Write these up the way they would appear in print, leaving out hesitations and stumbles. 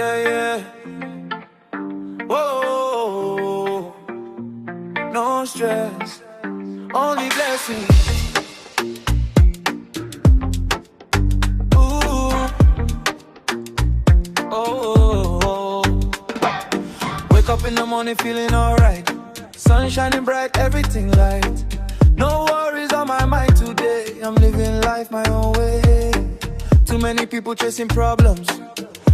yeah. Whoa, no stress, only blessings. Ooh, oh, wake up in the morning feeling alright. Sun shining bright, everything light. No worries on my mind today. I'm living life my own way. Too many people chasing problems.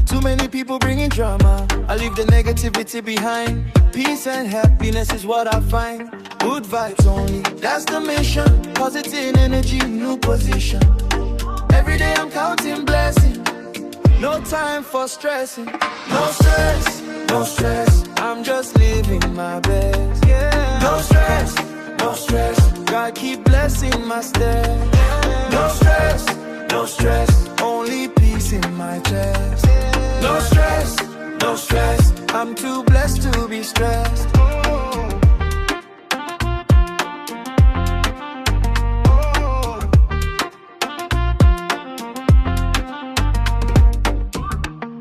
Too many people bringing drama. I leave the negativity behind. Peace and happiness is what I find. Good vibes only, that's the mission. Positive energy, new position. Every day I'm counting blessings. No time for stressing. No stress, no stress. I'm just living my best. Yeah. No stress, no stress. God keep blessing my steps. No stress, no stress. Only peace in my chest. No stress, no stress. I'm too blessed to be stressed.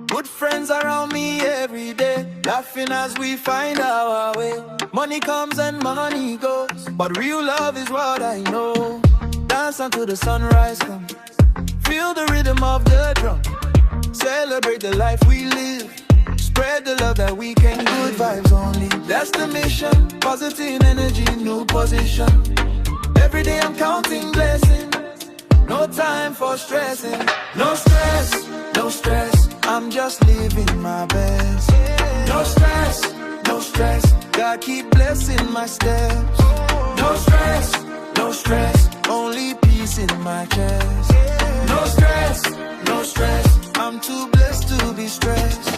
Good friends around me every day, laughing as we find our way. Money comes and money goes, but real love is what I know. Dance until the sunrise comes. Feel the rhythm of the drum. Celebrate the life we live. Spread the love that we can. Good vibes only, that's the mission. Positive energy, new position. Every day I'm counting blessings. No time for stressing. No stress, no stress. I'm just living my best. No stress, no stress. God keep blessing my steps. No stress, no stress. Only peace in my chest. No stress, no stress. I'm too blessed to be stressed.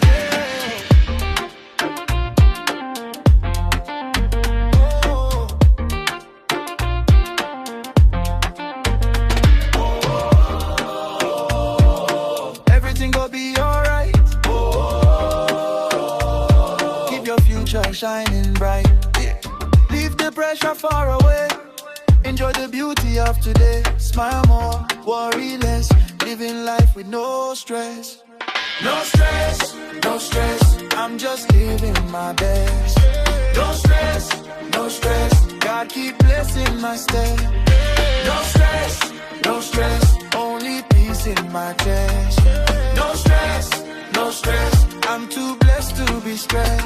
Everything gon' be alright. Keep your future shining bright. Leave the pressure far away. Enjoy the beauty of today. Smile more, worry less. Living life with no stress. No stress, no stress. I'm just living my best. No stress, no stress. God keep blessing my step. No stress, no stress. Only peace in my chest. No stress, no stress. I'm too blessed to be stressed.